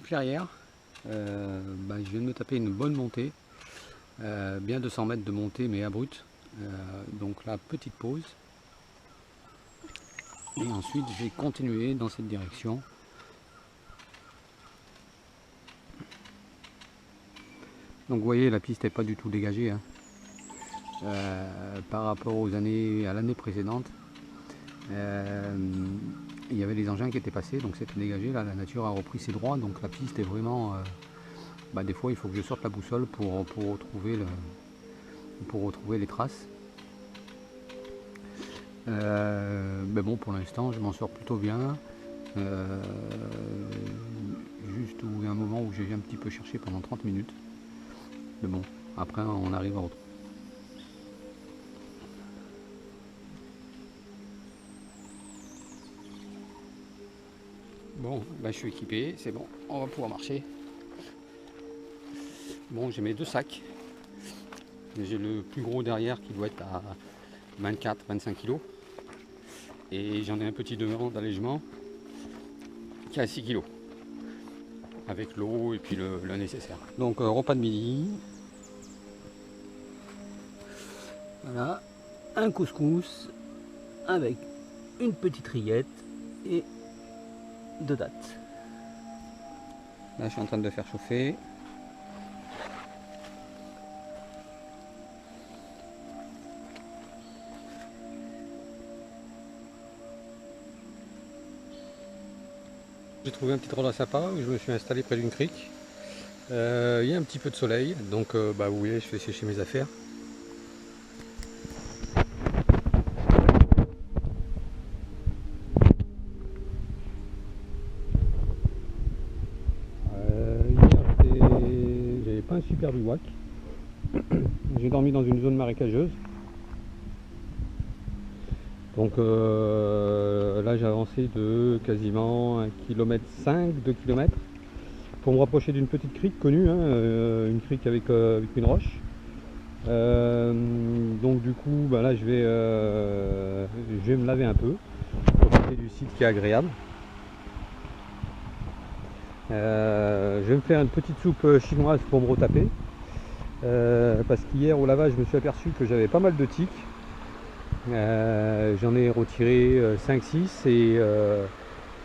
clairière. Je viens de me taper une bonne montée, bien 200 mètres de montée mais abrupte. Donc là, petite pause. Et ensuite, je vais continuer dans cette direction. Donc vous voyez, la piste n'est pas du tout dégagée hein. Par rapport à l'année précédente. Il y avait des engins qui étaient passés, donc c'était dégagé. Là, la nature a repris ses droits, donc la piste est vraiment... des fois, il faut que je sorte la boussole pour retrouver les traces. Mais bon, pour l'instant, je m'en sors plutôt bien. Juste où il y a un moment où j'ai un petit peu cherché pendant 30 minutes. Mais bon, après, on arrive à retrouver. Bon, je suis équipé, c'est bon, on va pouvoir marcher. Bon, j'ai mes 2 sacs. J'ai le plus gros derrière qui doit être à 24-25 kg. Et j'en ai un petit devant d'allègement qui est à 6 kg. Avec l'eau et puis le nécessaire. Donc repas de midi. Voilà, un couscous avec une petite rillette et 2 dattes. Là je suis en train de le faire chauffer. J'ai trouvé un petit endroit sympa où je me suis installé près d'une crique. Il y a un petit peu de soleil, donc vous voyez, je fais sécher mes affaires. Hier, j'avais pas un super bivouac. J'ai dormi dans une zone marécageuse. Donc là j'ai avancé de quasiment 1,5 km, 2 km pour me rapprocher d'une petite crique connue, une crique avec une roche. Donc du coup là je vais me laver un peu, profiter du site qui est agréable. Je vais me faire une petite soupe chinoise pour me retaper, parce qu'hier au lavage je me suis aperçu que j'avais pas mal de tiques. J'en ai retiré 5-6 et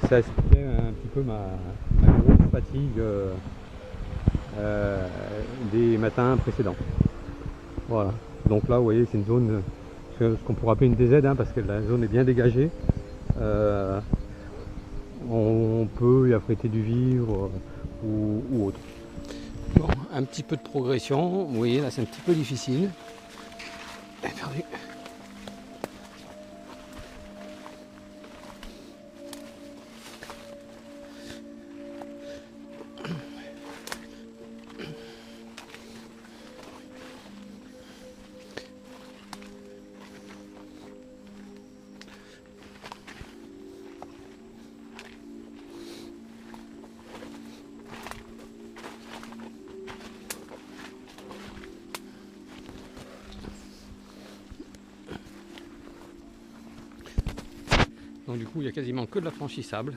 ça expliquait un petit peu ma grosse fatigue des matins précédents. Voilà, donc là vous voyez c'est une zone, ce qu'on pourrait appeler une DZ parce que la zone est bien dégagée. On peut y affréter du vivre ou autre. Bon, un petit peu de progression, vous voyez là c'est un petit peu difficile. Perdu. Donc du coup il y a quasiment que de la franchissable.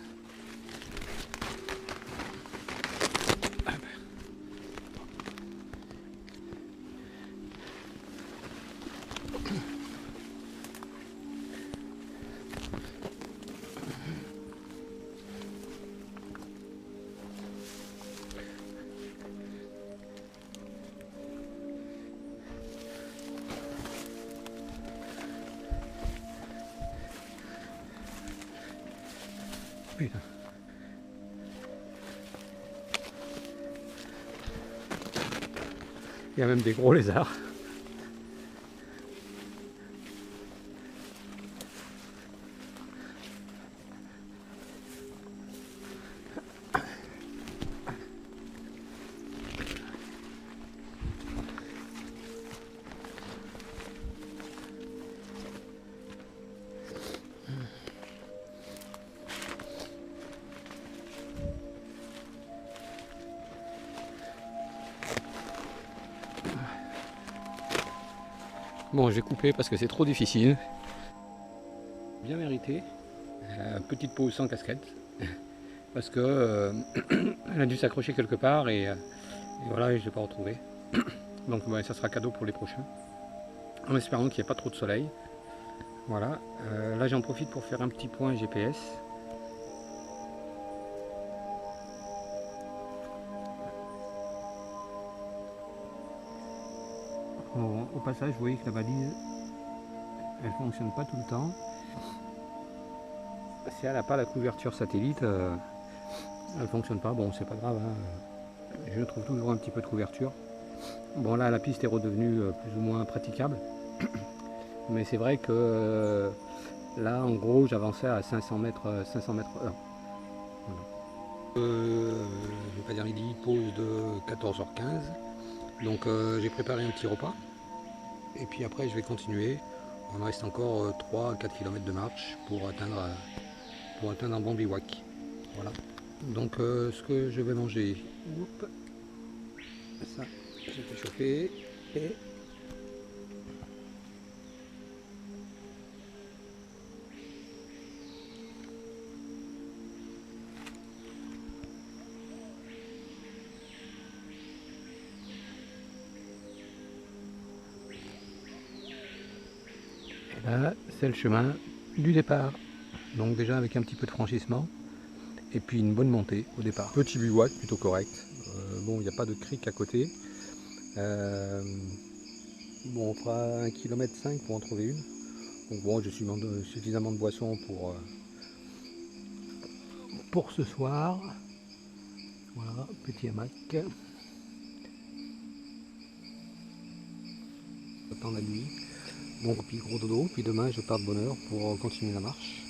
Putain. Il y a même des gros lézards. Bon, j'ai coupé parce que c'est trop difficile. Bien mérité. Petite pause sans casquette. parce que elle a dû s'accrocher quelque part et voilà, je ne l'ai pas retrouvée. Donc ça sera cadeau pour les prochains, en espérant qu'il n'y ait pas trop de soleil. Voilà, là j'en profite pour faire un petit point GPS. Bon, au passage, vous voyez que la balise, elle fonctionne pas tout le temps. Si elle n'a pas la couverture satellite, elle fonctionne pas. Bon, c'est pas grave, hein. Je trouve toujours un petit peu de couverture. Bon, là la piste est redevenue plus ou moins praticable, mais c'est vrai que là en gros j'avançais à 500 mètres heure. Voilà. Je vais pas dire midi, pause de 14h15. Donc j'ai préparé un petit repas. Et puis après je vais continuer. Il me reste encore 3-4 km de marche pour atteindre un bon bivouac. Voilà. Donc ce que je vais manger, ça j'ai fait chauffer et là, c'est le chemin du départ. Donc déjà avec un petit peu de franchissement et puis une bonne montée au départ. Petit bivouac plutôt correct. Bon, il n'y a pas de crique à côté. Bon, on fera 1,5 km pour en trouver une. Donc bon, j'ai suffisamment de boissons pour ce soir. Voilà, petit hamac. J'attends la nuit. Bon, puis gros dodo, puis demain je pars de bonne heure pour continuer la marche.